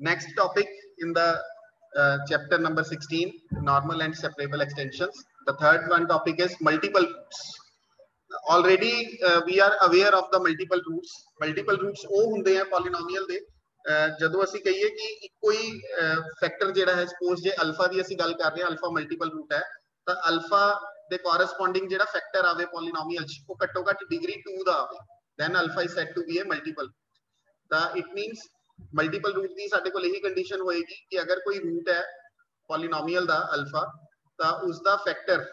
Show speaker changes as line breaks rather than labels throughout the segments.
Next topic in the chapter number 16, normal and separable extensions. The third one topic is multiple roots. Already we are aware of the multiple roots. Multiple roots ਉਹ ਹੁੰਦੇ ਆ polynomial ਦੇ ਜਦੋਂ ਅਸੀਂ ਕਹੀਏ ਕਿ ਕੋਈ factor ਜਿਹੜਾ ਹੈ ਸਪੋਜ਼ ਜੇ ਅਲਫਾ ਦੀ ਅਸੀਂ ਗੱਲ ਕਰ ਰਹੇ ਹਾਂ ਅਲਫਾ ਮਲਟੀਪਲ ਰੂਟ ਹੈ ਤਾਂ ਅਲਫਾ ਦੇ ਕੋਰਸਪੋਂਡਿੰਗ ਜਿਹੜਾ ਫੈਕਟਰ ਆਵੇ ਪੋਲੀਨੋਮੀਅਲ ਚ ਉਹ ਘੱਟੋ ਘੱਟ ਡਿਗਰੀ 2 ਦਾ ਆਵੇ then alpha is said to be a multiple ਤਾਂ it means multiple root ਦੀ ਸਾਡੇ ਕੋਲ ਇਹੀ ਕੰਡੀਸ਼ਨ ਹੋਏਗੀ ਕਿ ਅਗਰ ਕੋਈ ਰੂਟ ਹੈ ਪੋਲੀਨੋਮੀਅਲ ਦਾ ਅਲਫਾ ਤਾਂ ਉਸ ਦਾ ਫੈਕਟਰ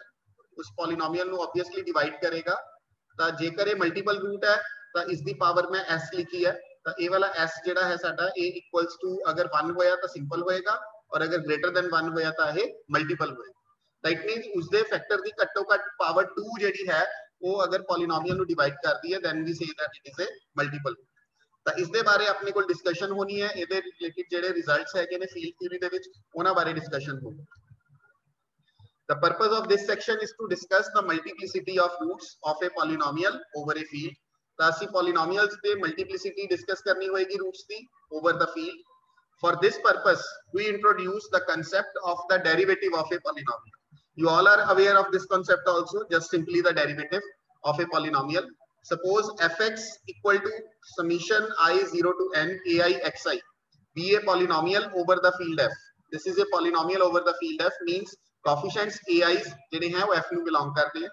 ਉਸ ਪੋਲੀਨੋਮੀਅਲ ਨੂੰ ਆਬਵੀਅਸਲੀ ਡਿਵਾਈਡ ਕਰੇਗਾ ਤਾਂ ਜੇਕਰ ਇਹ ਮਲਟੀਪਲ ਰੂਟ ਹੈ ਤਾਂ ਇਸ ਦੀ ਪਾਵਰ ਮੈਂ s ਲਿਖੀ ਹੈ ਤਾਂ ਇਹ ਵਾਲਾ s ਜਿਹੜਾ ਹੈ ਸਾਡਾ a equals to ਅਗਰ 1 ਹੋਇਆ ਤਾਂ ਸਿੰਪਲ ਹੋਏਗਾ ਔਰ ਅਗਰ greater than 1 ਹੋਇਆ ਤਾਂ ਇਹ ਮਲਟੀਪਲ ਹੋਏਗਾ ਤਾਂ ਇਟ ਮੀਨਸ ਉਸ ਦੇ ਫੈਕਟਰ ਦੀ ਘੱਟੋ ਘੱਟ ਪਾਵਰ 2 ਜਿਹੜੀ ਹੈ ਉਹ ਅਗਰ ਪੋਲੀਨੋਮੀਅਲ ਨੂੰ ਡਿਵਾਈਡ ਕਰਦੀ ਹੈ then we say that it is a multiple ਤਾਂ ਇਸ ਦੇ ਬਾਰੇ ਆਪਣੇ ਕੋਲ ਡਿਸਕਸ਼ਨ ਹੋਣੀ ਹੈ ਇਹਦੇ ਰਿਲੇਟਡ ਜਿਹੜੇ ਰਿਜ਼ਲਟਸ ਹੈਗੇ ਨੇ ਫੀਲਡ ਥਿਊਰੀ ਦੇ ਵਿੱਚ ਉਹਨਾਂ ਬਾਰੇ ਡਿਸਕਸ਼ਨ ਹੋਣੀ The purpose of this section is to discuss the multiplicity of roots of a polynomial over a field. ਤਾਂ ਅਸੀਂ polynomials ਦੇ multiplicity discuss ਕਰਨੀ ਹੋਏਗੀ roots the over the field. For this purpose, we introduce the concept of the derivative of a polynomial. You all are aware of this concept also, just simply the derivative of a polynomial. Suppose fx equal to summation I 0 to n ai xi be a polynomial over the field f. This is a polynomial over the field f means coefficients ai's ਜਿਹੜੇ ਹੈ ਉਹ f ਨੂੰ belong ਕਰਦੇ ਆ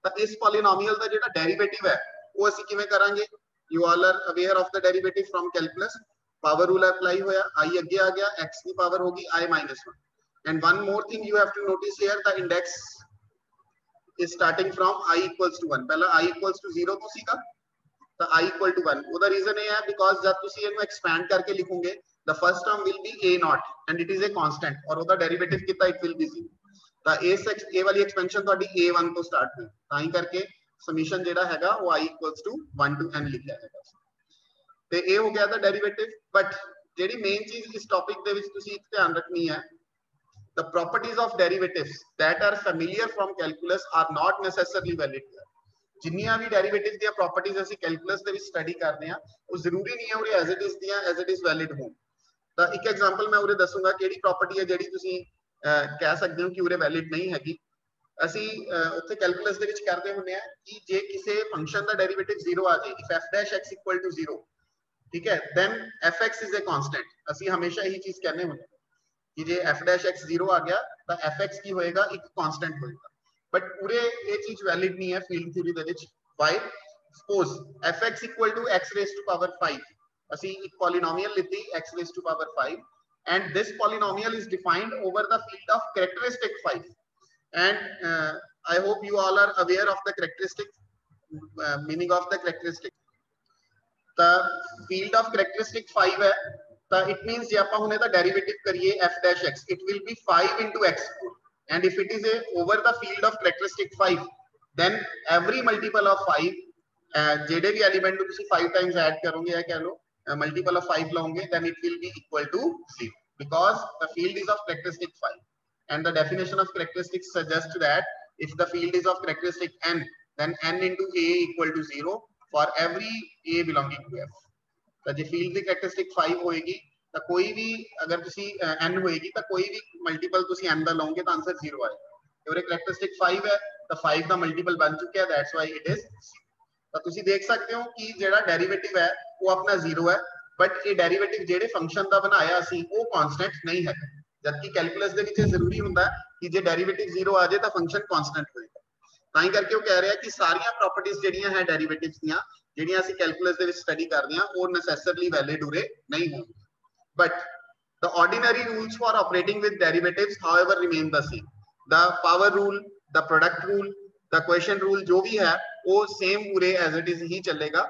ਤਾਂ ਇਸ polynomial ਦਾ ਜਿਹੜਾ derivative ਹੈ ਉਹ ਅਸੀਂ ਕਿਵੇਂ ਕਰਾਂਗੇ you all are aware of the derivative from calculus power rule apply ਹੋਇਆ i ਅੱਗੇ ਆ ਗਿਆ x ਦੀ ਪਾਵਰ ਹੋਗੀ i minus 1 and one more thing you have to notice here the index is starting from i equals to 1 ਪਹਿਲਾਂ i equals to 0 ਤੋਂ ਸੀਗਾ ਤਾਂ i equal to 1 ਉਹਦਾ ਰੀਜ਼ਨ ਇਹ ਹੈ ਬਿਕੋਜ਼ ਜਦ ਤੁਸੀਂ ਇਹਨੂੰ ਐਕਸਪੈਂਡ ਕਰਕੇ ਲਿਖੋਗੇ the first term will be a naught and it is a constant ਔਰ ਉਹਦਾ ਡੈਰੀਵੇਟਿਵ ਕੀਤਾ it will be 0 ਤਾਂ ਇਹ ਵਾਲੀ ਐਕਸਪੈਂਸ਼ਨ ਤੁਹਾਡੀ a1 ਤੋਂ ਸਟਾਰਟ ਹੋਈ ਤਾਂ ਹੀ ਕਰਕੇ ਸਮੀਸ਼ਨ ਜਿਹੜਾ ਹੈਗਾ ਉਹ i equals to 1 to n ਲਿਖਿਆ ਹੈਗਾ ਤੇ ਇਹ ਹੋ ਗਿਆ ਤਾਂ ਡੈਰੀਵੇਟਿਵ ਬਟ ਜਿਹੜੀ ਮੇਨ ਚੀਜ਼ ਇਸ ਟੌਪਿਕ ਦੇ ਵਿੱਚ ਤੁਸੀਂ ਇੱਕ ਧਿਆਨ ਰੱਖਣੀ ਹੈ the properties of derivatives that are familiar from calculus are not necessarily valid here ਜਿੰਨੀਆਂ ਵੀ ਡੈਰੀਵੇਟਿਵ ਦੀਆਂ ਪ੍ਰੋਪਰਟੀਜ਼ ਅਸੀਂ ਕੈਲਕੂਲਸ ਦੇ ਵਿੱਚ ਸਟੱਡੀ ਕਰਦੇ ਹਾਂ ਉਹ ਜ਼ਰੂਰੀ ਨਹੀਂ ਹੈ ਉਹ ਐਜ਼ ਇਟ ਇਜ਼ ਦੀਆਂ ਐਜ਼ ਇਟ ਇਜ਼ ਵੈਲਿਡ ਹੋਣ ਤਾਂ ਇੱਕ ਐਗਜ਼ਾਮਪਲ ਮੈਂ ਉਰੇ ਦੱਸੂਗਾ ਕਿਹੜੀ ਪ੍ਰੋਪਰਟੀ ਹੈ ਜਿਹੜੀ ਤੁਸੀਂ ਕਹਿ ਸਕਦੇ ਹੋ ਕਿ ਉਰੇ ਵੈਲਿਡ ਨਹੀਂ ਹੈਗੀ ਅਸੀਂ ਉੱਥੇ ਕੈਲਕੂਲਸ ਦੇ ਵਿੱਚ ਕਰਦੇ ਹੁੰਦੇ ਆ ਕਿ ਜੇ ਕਿਸੇ ਫੰਕਸ਼ਨ ਦਾ ਡੈਰੀਵੇਟਿਵ 0 ਆ ਜਾਏ if f dash x equal to 0 ਠੀਕ ਹੈ then fx is a constant ਅਸੀਂ ਹਮੇਸ਼ਾ ਇਹੀ ਚੀਜ਼ ਕਹਿੰਦੇ ਹੁੰਦੇ ਕਿ ਜੇ f dash x 0 ਆ ਗਿਆ ਤਾਂ fx ਕੀ ਹੋਏਗਾ ਇੱਕ ਕਾਂਸਟੈਂਟ ਹੋਏਗਾ ਬਟ ਉਰੇ ਇਹ ਚੀਜ਼ ਵੈਲਿਡ ਨਹੀਂ ਹੈ ਫੀਲਡ ਥਿਊਰੀ ਦੇ ਵਿੱਚ why suppose fx equal to x raised to power 5 ਅਸੀਂ ਇੱਕ ਪੋਲੀਨੋਮੀਅਲ ਲਿੱਤੀ x raised to power 5 and this polynomial is defined over the field of characteristic 5 and I hope you all are aware of the characteristic meaning of the characteristic the field of characteristic 5 है तो it means ਜੇ ਆਪਾਂ ਹੁਣ ਇਹਦਾ derivative ਕਰੀਏ f dash x it will be 5 into x and if it is a over the field of characteristic 5 then every multiple of 5 ਜਿਹੜੇ ਵੀ element ਨੂੰ ਤੁਸੀਂ 5 times add ਕਰੋਗੇ ਜਾਂ ਕਹਿ ਲਓ multiple of 5 longer then it will be equal to 0 because the field is of characteristic 5 and the definition of characteristics suggests that if the field is of characteristic n then n into a equal to 0 for every a belonging to f ਤਾਂ ਜੇ field ਦੀ characteristic 5 ਹੋਏਗੀ ਤਾਂ ਕੋਈ ਵੀ ਅਗਰ ਤੁਸੀਂ n ਹੋਏਗੀ ਤਾਂ ਕੋਈ ਵੀ ਮਲਟੀਪਲ ਤੁਸੀਂ n ਦਾ ਲਓਗੇ ਤਾਂ ਆਨਸਰ 0 ਆਏਗਾ ਤੇ characteristic 5 ਹੈ ਤਾਂ 5 ਦਾ ਮਲਟੀਪਲ ਬਣ ਚੁੱਕਿਆ that's why it is 0 ਤਾਂ ਤੁਸੀਂ ਦੇਖ ਸਕਦੇ ਹੋ ਕਿ ਜਿਹੜਾ ਡੈਰੀਵੇਟਿਵ ਹੈ ਉਹ ਆਪਣਾ 0 ਹੈ ਬਟ ਇਹ ਡੈਰੀਵੇਟਿਵ ਜਿਹੜੇ ਫੰਕਸ਼ਨ ਦਾ ਬਣਾਇਆ ਸੀ ਉਹ ਕਾਂਸਟੈਂਟ ਨਹੀਂ ਹੈ ਜਦਕਿ ਕੈਲਕੂਲਸ ਦੇ ਵਿੱਚ ਇਹ ਜ਼ਰੂਰੀ ਹੁੰਦਾ ਕਿ ਜੇ ਡੈਰੀਵੇਟਿਵ 0 ਆ ਜਾਏ ਤਾਂ ਫੰਕਸ਼ਨ ਕਾਂਸਟੈਂਟ ਹੋਏਗਾ ਤਾਂ ਹੀ ਕਰਕੇ ਉਹ ਕਹਿ ਰਿਹਾ ਕਿ ਸਾਰੀਆਂ ਪ੍ਰੋਪਰਟੀਆਂ ਜਿਹੜੀਆਂ ਹੈ ਡੈਰੀਵੇਟਿਵਸ ਦੀਆਂ ਜਿਹੜੀਆਂ ਅਸੀਂ ਕੈਲਕੂਲਸ ਦੇ ਵਿੱਚ ਸਟੱਡੀ ਕਰਦੇ ਹਾਂ ਉਹ ਨੈਸੈਸਰਲੀ ਵੈਲਿਡ ਉਰੇ ਨਹੀਂ ਹੋਣਗੀਆਂ but the ordinary rules for operating with derivatives however remain the same the power rule the product rule the quotient rule ਜੋ ਵੀ ਹੈ ਉਹ ਸੇਮ ਪੂਰੇ ਐਜ਼ ਇਟ ਇਜ਼ ਹੀ ਚੱਲੇਗਾ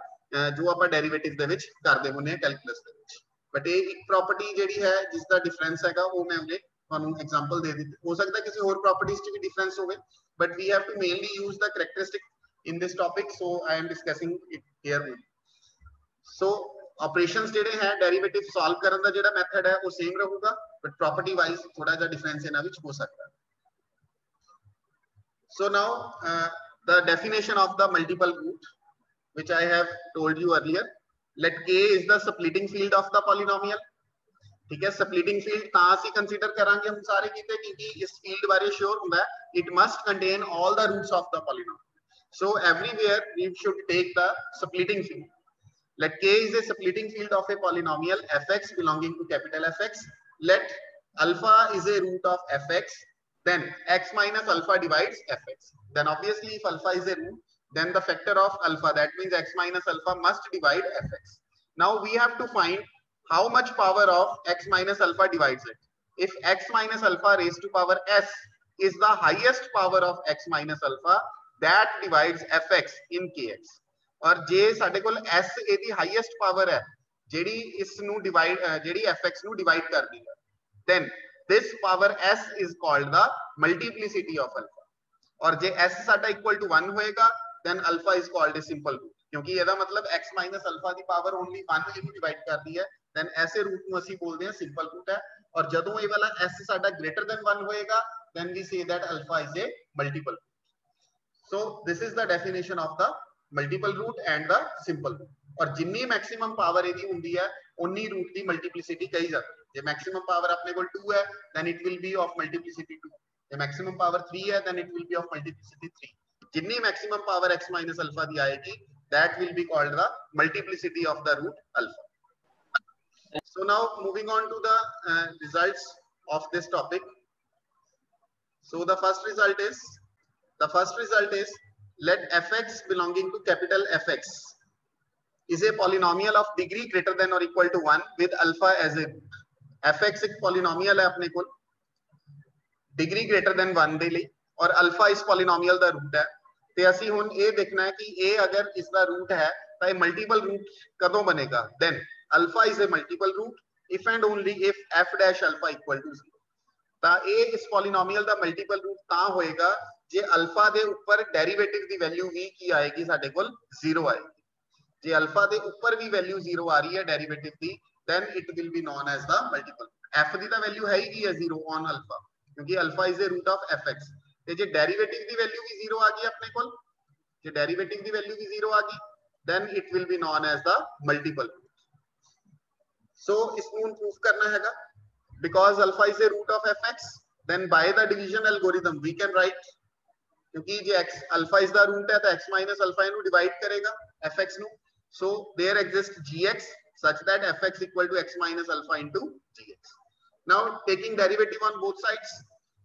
ਜੋ ਆਪਾਂ ਡੈਰੀਵੇਟਿਵ ਦੇ ਵਿੱਚ ਕਰਦੇ ਹੁੰਦੇ ਹਾਂ ਕੈਲਕੂਲਸ ਦੇ ਵਿੱਚ ਬਟ ਇਹ ਇੱਕ ਪ੍ਰੋਪਰਟੀ ਜਿਹੜੀ ਹੈ ਜਿਸ ਦਾ ਡਿਫਰੈਂਸ ਹੈਗਾ ਉਹ ਮੈਂ ਉਹਨੇ ਤੁਹਾਨੂੰ ਐਗਜ਼ਾਮਪਲ ਦੇ ਦਿੱਤੀ ਹੋ ਸਕਦਾ ਕਿਸੇ ਹੋਰ ਪ੍ਰੋਪਰਟੀਜ਼ 'ਚ ਵੀ ਡਿਫਰੈਂਸ ਹੋਵੇ but we have to mainly use the characteristic in this topic so I am discussing it here so operations ਜਿਹੜੇ ਹੈ ਡੈਰੀਵੇਟਿਵ ਸੋਲਵ ਕਰਨ ਦਾ ਜਿਹੜਾ ਮੈਥਡ ਹੈ ਉਹ ਸੇਮ ਰਹੂਗਾ ਬਟ ਪ੍ਰੋਪਰਟੀ ਵਾਈਜ਼ ਥੋੜਾ ਜਿਹਾ ਡਿਫਰੈਂਸ ਇਹਨਾਂ ਵਿੱਚ ਹੋ ਸਕਦਾ ਹੈ so now the definition of the multiple root which I have told you earlier let k is the splitting field of the polynomial ठीक है स्प्लिटिंग फील्ड ਤਾਂ ਅਸੀਂ ਕੰਸੀਡਰ ਕਰਾਂਗੇ हम सारे ਕੀਤੇ क्योंकि इस फील्ड बारे श्योर ਹੁੰਦਾ है it must contain all the roots of the polynomial so everywhere we should take the splitting field let k is a splitting field of a polynomial fx belonging to capital Fx let alpha is a root of fx then x minus alpha divides fx then obviously if alpha is a root then the factor of alpha that means x minus alpha must divide fx now we have to find how much power of x minus alpha divides it. If x minus alpha raised to power s is the highest power of x minus alpha, that divides fx in kx. और जे साडे कोल s एदी highest power है, JD इस नु divide JD fx नु divide कर दी है. Then this power s is called the multiplicity of alpha. और जे s साडा equal to 1 होएगा, then alpha is called a simple root. क्योंकि ਇਹਦਾ मतलब x minus alpha ਦੀ power only 1 ਇਹਨੂੰ divide ਕਰਦੀ ਹੈ. then ऐसे रूट ਨੂੰ ਅਸੀਂ ਬੋਲਦੇ ਹਾਂ ਸਿੰਪਲ ਰੂਟ ਹੈ ਔਰ ਜਦੋਂ ਇਹ ਵਾਲਾ s ਸਾਡਾ greater than 1 ਹੋਏਗਾ then we say that alpha is a multiple root so this is the definition of the multiple root and the simple root और जितनी मैक्सिमम पावर ਇਹਦੀ ਹੁੰਦੀ ਹੈ ਉਨੀ रूट ਦੀ मल्टीप्लिसिटी कही जाती है ਜੇ मैक्सिमम पावर अपने को 2 है then it will be of multiplicity 2 ਜੇ मैक्सिमम पावर 3 है then it will be of multiplicity 3 जितनी maximum power x minus alpha दी आएगी that will be called the multiplicity of the root alpha. So now moving on to the results of this topic. So the first result is let fx belonging to capital Fx is a polynomial of degree greater than or equal to 1 with alpha as a root. Fx एक polynomial है अपने को degree greater than 1 ਦੇ ਲਈ और alpha इस polynomial ਦਾ root है ਤੇ ਅਸੀਂ ਹੁਣ ਇਹ ਦੇਖਣਾ ਹੈ ਕਿ ਇਹ ਅਗਰ ਇਸ ਦਾ root ਹੈ ਤਾਂ ਇਹ multiple root ਕਦੋਂ ਬਣੇਗਾ then alpha is a multiple root if and only if f dash alpha equal to 0 ਤਾਂ ਇਹ ਇਸ polynomial ਦਾ multiple root ਤਾਂ ਹੋਏਗਾ ਜੇ alpha ਦੇ ਉੱਪਰ ਡੈਰੀਵੇਟਿਵ ਦੀ ਵੈਲਿਊ ਵੀ ਕੀ ਆਏਗੀ ਸਾਡੇ ਕੋਲ 0 ਆਏਗੀ ਜੇ alpha ਦੇ ਉੱਪਰ ਵੀ ਵੈਲਿਊ 0 ਆ ਰਹੀ ਹੈ derivative the then it will be known as the multiple f ਦੀ ਤਾਂ ਵੈਲਿਊ ਹੈ ਹੀ ਕੀ ਹੈ 0 on alpha ਕਿਉਂਕਿ alpha is a root of fx ਤੇ ਜੇ ਡੈਰੀਵੇਟਿਵ ਦੀ ਵੈਲਿਊ ਵੀ 0 ਆ ਗਈ ਆਪਣੇ ਕੋਲ ਜੇ ਡੈਰੀਵੇਟਿਵ ਦੀ ਵੈਲਿਊ ਵੀ 0 ਆ ਗਈ then it will be known as the multiple root so इसको prove करना हैगा because alpha is a root of fx then by the division algorithm we can write क्योंकि जे x alpha is the root है तो x minus alpha इनु divide करेगा fx नु so there exists gx such that fx equal to x minus alpha into gx now taking derivative on both sides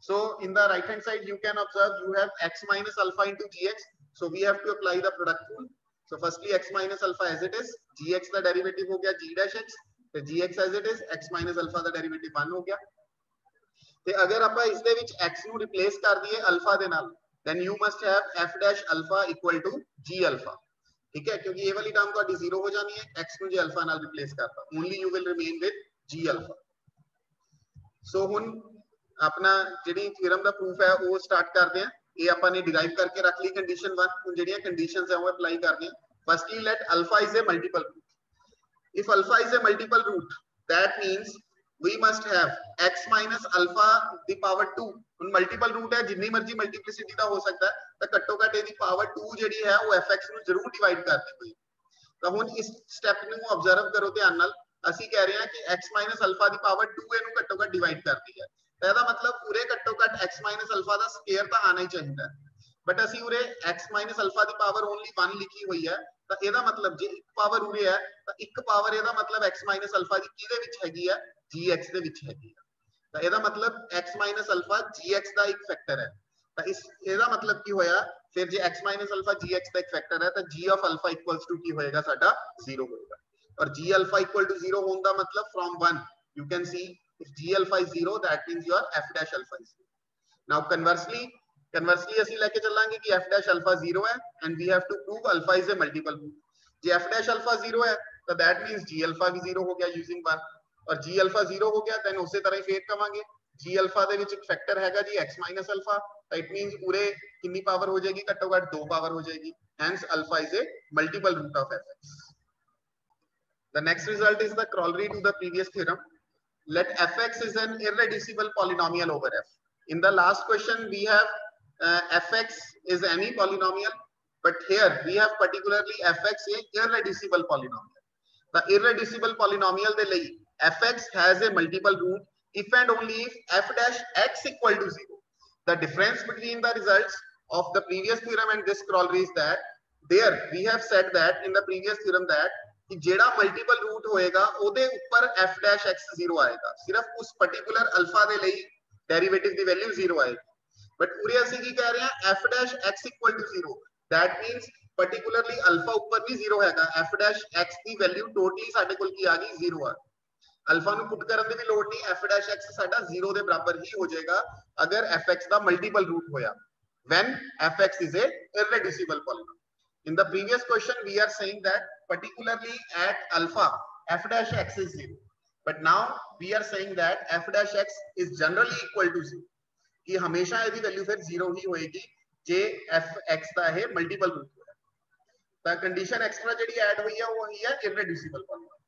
so in the right hand side you can observe you have x minus alpha into gx so we have to apply the product rule so firstly x minus alpha as it is gx का derivative हो गया g dash x ਤੇ gx as it is x minus alpha the derivative 1 ਹੋ ਗਿਆ ਤੇ ਅਗਰ ਆਪਾਂ ਇਸ ਦੇ ਵਿੱਚ x ਨੂੰ ਰਿਪਲੇਸ ਕਰ ਦਈਏ alpha ਦੇ ਨਾਲ then you must have f dash alpha equal to g alpha ਠੀਕ ਹੈ ਕਿਉਂਕਿ ਇਹ ਵਾਲੀ ਟਰਮ ਤੁਹਾਡੀ 0 ਹੋ ਜਾਣੀ ਹੈ x ਨੂੰ ਜੇ alpha ਨਾਲ ਰਿਪਲੇਸ ਕਰਤਾ only you will remain with g alpha so ਹੁਣ ਆਪਣਾ ਜਿਹੜੀ ਥਿਉਰਮ ਦਾ ਪ੍ਰੂਫ ਹੈ ਉਹ ਸਟਾਰਟ ਕਰਦੇ ਹਾਂ ਇਹ ਆਪਾਂ ਨੇ ਡਿਰਾਈਵ ਕਰਕੇ ਰੱਖ ਲਈ ਕੰਡੀਸ਼ਨ 1 ਹੁਣ ਜਿਹੜੀਆਂ ਕੰਡੀਸ਼ਨਸ ਹੈ ਉਹ ਅਪਲਾਈ ਕਰਦੇ ਹਾਂ firstly let alpha is a multiple root if alpha is a multiple root that means we must have x minus alpha the power 2 ਹੁਣ ਮਲਟੀਪਲ ਰੂਟ ਹੈ ਜਿੰਨੀ ਮਰਜ਼ੀ ਮਲਟੀਪਲਿਸਿਟੀ ਦਾ ਹੋ ਸਕਦਾ ਹੈ ਤਾਂ ਘੱਟੋ ਘੱਟ ਇਹਦੀ ਪਾਵਰ 2 ਜਿਹੜੀ ਹੈ ਉਹ fx ਨੂੰ ਜ਼ਰੂਰ ਡਿਵਾਈਡ ਕਰਨੀ ਪਈ ਤਾਂ ਹੁਣ ਇਸ ਸਟੈਪ ਨੂੰ ਆਬਜ਼ਰਵ ਕਰੋ ਧਿਆਨ ਨਾਲ ਅਸੀਂ ਕਹਿ ਰਹੇ ਹਾਂ ਕਿ x minus alpha ਦੀ ਪਾਵਰ 2 ਇਹਨੂੰ ਘੱਟੋ ਘੱਟ ਡਿਵਾਈਡ ਕਰਦੀ ਹੈ ਤਾਂ ਇਹਦਾ ਮਤਲਬ ਪੂਰੇ ਘੱਟੋ ਘੱਟ x minus alpha ਦਾ ਸਕੁਅਰ ਤਾਂ ਆਣਾ ਹੀ ਚਾਹੀਦਾ ਬਟ ਅਸੀਂ ਉਰੇ x minus alpha ਦੀ ਪਾਵਰ ਓਨਲੀ 1 ਲਿਖੀ ਹੋਈ ਹੈ ਤਾਂ ਇਹਦਾ ਮਤਲਬ ਜੇ ਇੱਕ ਪਾਵਰ ਉਰੇ ਹੈ ਤਾਂ ਇੱਕ ਪਾਵਰ ਇਹਦਾ ਮਤਲਬ x minus alpha ਦੀ ਕਿਹਦੇ ਵਿੱਚ ਹੈਗੀ ਹੈ gx ਦੇ ਵਿੱਚ ਹੈਗੀ ਹੈ ਤਾਂ ਇਹਦਾ ਮਤਲਬ x minus alpha gx ਦਾ ਇੱਕ ਫੈਕਟਰ ਹੈ ਤਾਂ ਇਸ ਇਹਦਾ ਮਤਲਬ ਕੀ ਹੋਇਆ ਫਿਰ ਜੇ x minus alpha gx ਦਾ ਇੱਕ ਫੈਕਟਰ ਹੈ ਤਾਂ g of alpha equals to ਕੀ ਹੋਏਗਾ ਸਾਡਾ 0 ਹੋਏਗਾ ਔਰ g alpha equal to 0 ਹੋਣ ਦਾ ਮਤਲਬ from 1 you can see if g alpha is 0 that means your f dash alpha is 0 now conversely ਅਸੀਂ ਲੈ ਕੇ ਚੱਲਾਂਗੇ ਕਿ f dash alpha 0 ਹੈ and we have to prove alpha is a multiple root ਜੇ f dash alpha 0 ਹੈ ਤਾਂ that means g alpha ਵੀ 0 ਹੋ ਗਿਆ using 1 और g alpha 0 हो गया then ਉਸੇ ਤਰ੍ਹਾਂ ਹੀ ਫੇਰ ਕਵਾਂਗੇ g alpha ਦੇ ਵਿੱਚ ਇੱਕ ਫੈਕਟਰ ਹੈਗਾ ਜੀ x minus alpha ਤਾਂ it means ਪੂਰੇ ਕਿੰਨੀ ਪਾਵਰ ਹੋ ਜਾਏਗੀ ਘੱਟੋ ਘੱਟ 2 ਪਾਵਰ ਹੋ ਜਾਏਗੀ hence alpha is a multiple root of fx the next result is the corollary to the previous theorem let fx is an irreducible polynomial over f in the last question we have fx is any polynomial but here we have particularly fx a irreducible polynomial the irreducible polynomial ਦੇ ਲਈ fx has a multiple root if and only if f dash x equal to 0. The difference between the results of the previous theorem and this corollary is that there we have said that in the previous theorem that कि जेड़ा multiple root होएगा ओदे ऊपर f dash x 0 आएगा, सिर्फ उस particular alpha दे ਲਈ derivative दी value 0 आएगी। बट पूरे ਅਸੀਂ ਕੀ ਕਹਿ ਰਹੇ ਹਾਂ f dash x equal to 0, that means particularly alpha ऊपर भी 0 हैगा, f dash x ਦੀ ਵੈल्यੂ ਟੋਟਲੀ ਸਾਡੇ ਕੋਲ ਕੀ ਆ ਗਈ 0 ਆ। अल्फा ਨੂੰ ਪੁੱਟ ਕਰਨ ਦੀ ਵੀ ਲੋੜ ਨਹੀਂ, f dash x ਸਾਡਾ 0 ਦੇ ਬਰਾਬਰ ਹੀ ਹੋ ਜਾਏਗਾ ਅਗਰ fx ਦਾ ਮਲਟੀਪਲ रूट ਹੋਇਆ, when fx is a irreducible polynomial. In the previous question we are saying that particularly at alpha f dash x is 0, but now we are saying that f dash x is generally equal to 0, कि हमेशा ਇਹਦੀ value फिर 0 ही होएगी जे fx ਦਾ ਇਹ multiple root ਹੋਇਆ। ਤਾਂ condition extra ਜਿਹੜੀ add ਹੋਈ ਹੈ ਉਹ ਹੈ irreducible polynomial.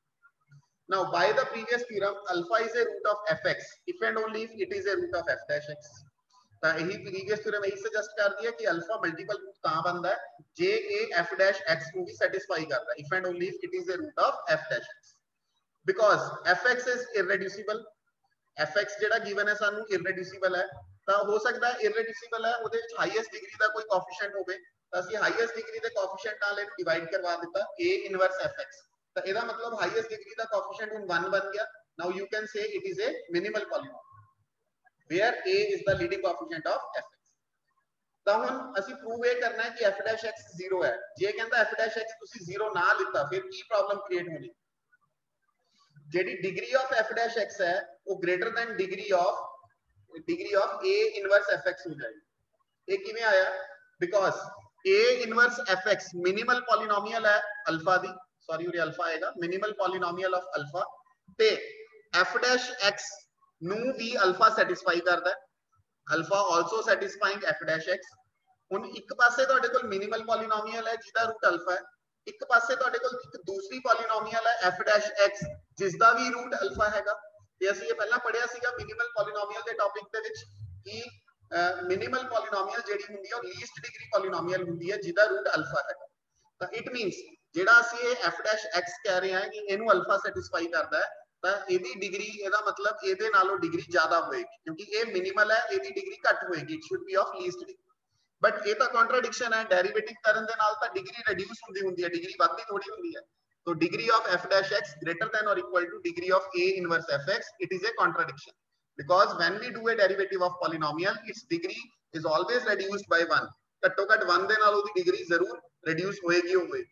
Now, by the previous theorem, alpha is a root of fx if and only if it is a root of f dash x. ਤਾਂ ਇਹੀ previous theorem ਇਹੀ suggest ਕਰਦੀ ਹੈ ਕਿ alpha multiple root ਤਾਂ ਬਣਦਾ ਹੈ ਜੇ ਇਹ f dash x ਨੂੰ ਵੀ satisfy ਕਰਦਾ ਹੈ if and only if it is a root of f dash x. Because fx is irreducible, fx ਜਿਹੜਾ given ਹੈ ਸਾਨੂੰ irreducible ਹੈ, ਤਾਂ ਹੋ ਸਕਦਾ ਹੈ irreducible ਹੈ ਉਹਦੇ ਵਿੱਚ highest degree ਦਾ ਕੋਈ coefficient ਹੋਵੇ, ਤਾਂ ਅਸੀਂ highest degree ਦੇ coefficient ਨਾਲ ਇਹਨੂੰ divide ਕਰਵਾ ਦਿੱਤਾ a inverse fx, तो ਇਹਦਾ मतलब हाईएस्ट डिग्री ਦਾ कोएफिशिएंट ਹੁਣ 1 बन गया. Now you can say it is a minimal polynomial where a is the leading coefficient of fx. ਤਾਂ ਹੁਣ ਅਸੀਂ ਪ੍ਰੂਵ ਇਹ ਕਰਨਾ ਹੈ ਕਿ f dash x 0 ਹੈ। ਜੇ ਕਹਿੰਦਾ f dash x ਤੁਸੀਂ 0 ਨਾ ਲਿੱਤਾ ਫਿਰ ਕੀ ਪ੍ਰੋਬਲਮ ਕ੍ਰੀਏਟ ਹੋਣੀ, ਜਿਹੜੀ degree of f dash x ਹੈ ਉਹ greater then degree of a inverse fx ਹੋ ਜਾਏਗੀ। ਇਹ ਕਿਵੇਂ ਆਇਆ, because a inverse fx minimal polynomial ਹੈ ਅਲਫਾ ਦੀ, सॉरी उरे अल्फा आएगा, मिनिमल पॉलीनोमियल ऑफ अल्फा ते f dash x ਨੂੰ ਵੀ अल्फा ਸੈਟੀਸਫਾਈ ਕਰਦਾ ਹੈ, alpha also satisfying f dash x। ਹੁਣ ਇੱਕ ਪਾਸੇ ਤੁਹਾਡੇ ਕੋਲ ਮਿਨੀਮਲ ਪੋਲੀਨੋਮੀਅਲ ਹੈ ਜਿਹਦਾ ਰੂਟ ਅਲਫਾ ਹੈ, ਇੱਕ ਪਾਸੇ ਤੁਹਾਡੇ ਕੋਲ ਇੱਕ ਦੂਸਰੀ ਪੋਲੀਨੋਮੀਅਲ ਹੈ f dash x ਜਿਸ ਦਾ ਵੀ ਰੂਟ ਅਲਫਾ ਹੈਗਾ। ਤੇ ਅਸੀਂ ਇਹ ਪਹਿਲਾਂ ਪੜਿਆ ਸੀਗਾ ਮਿਨੀਮਲ ਪੋਲੀਨੋਮੀਅਲ ਦੇ ਟੌਪਿਕ ਦੇ ਵਿੱਚ ਕਿ ਮਿਨੀਮਲ ਪੋਲੀਨੋਮੀਅਲ ਜਿਹੜੀ ਹੁੰਦੀ ਹੈ ਉਹ ਲੀਸਟ ਡਿਗਰੀ ਪੋਲੀਨੋਮੀਅਲ ਹੁੰਦੀ ਹੈ ਜਿਹਦਾ ਰੂਟ ਅਲਫਾ ਹੈਗਾ। ਤਾਂ ਇਟ ਮੀਨਸ ਜਿਹੜਾ ਅਸੀਂ ਇਹ f dash x ਕਹਿ ਰਹੇ ਹਾਂ ਕਿ ਇਹਨੂੰ ਅਲਫਾ ਸੈਟੀਸਫਾਈ ਕਰਦਾ ਹੈ, ਤਾਂ ਇਹਦੀ ਡਿਗਰੀ ਇਹਦਾ ਮਤਲਬ ਇਹਦੇ ਨਾਲੋਂ ਡਿਗਰੀ ਜ਼ਿਆਦਾ ਹੋਏਗੀ ਕਿਉਂਕਿ ਇਹ ਮਿਨੀਮਲ ਹੈ, ਇਹਦੀ ਡਿਗਰੀ ਘੱਟ ਹੋਏਗੀ, it should be of least degree. But ਇਹ ਤਾਂ ਕੰਟਰਡਿਕਸ਼ਨ ਹੈ, ਡੈਰੀਵੇਟਿਵ ਕਰਨ ਦੇ ਨਾਲ ਤਾਂ ਡਿਗਰੀ ਰਿਡਿਊਸ ਹੁੰਦੀ ਹੈ, ਡਿਗਰੀ ਵੱਧਦੀ ਥੋੜੀ ਹੁੰਦੀ ਹੈ। तो degree of f dash x greater than or equal to degree of a inverse fx, it is a contradiction because when we do a derivative of polynomial its degree is always reduced by 1, ਘੱਟੋ ਘੱਟ 1 ਦੇ ਨਾਲ ਉਹਦੀ degree ਜ਼ਰੂਰ reduce ਹੋਏਗੀ।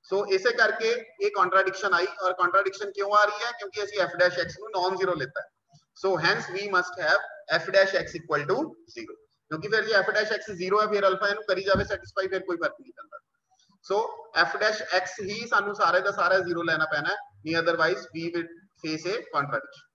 सो इसे करके ये कॉन्ट्राडिक्शन आई, और कॉन्ट्राडिक्शन क्यों आ रही है क्योंकि ਅਸੀਂ f dash x ਨੂੰ नॉन जीरो लेता है, सो hence we must have f dash x equal to 0, क्योंकि फिर जे f dash x 0 है फिर अल्फा ਇਹਨੂੰ ਕਰੀ ਜਾਵੇ ਸੈਟੀਸਫਾਈ ਫਿਰ ਕੋਈ ਫਰਕ ਨਹੀਂ ਪੈਂਦਾ। सो f dash x ही ਸਾਨੂੰ ਸਾਰੇ ਦਾ ਸਾਰਾ 0 ਲੈਣਾ ਪੈਣਾ ਹੈ, नहीं otherwise we will face a contradiction।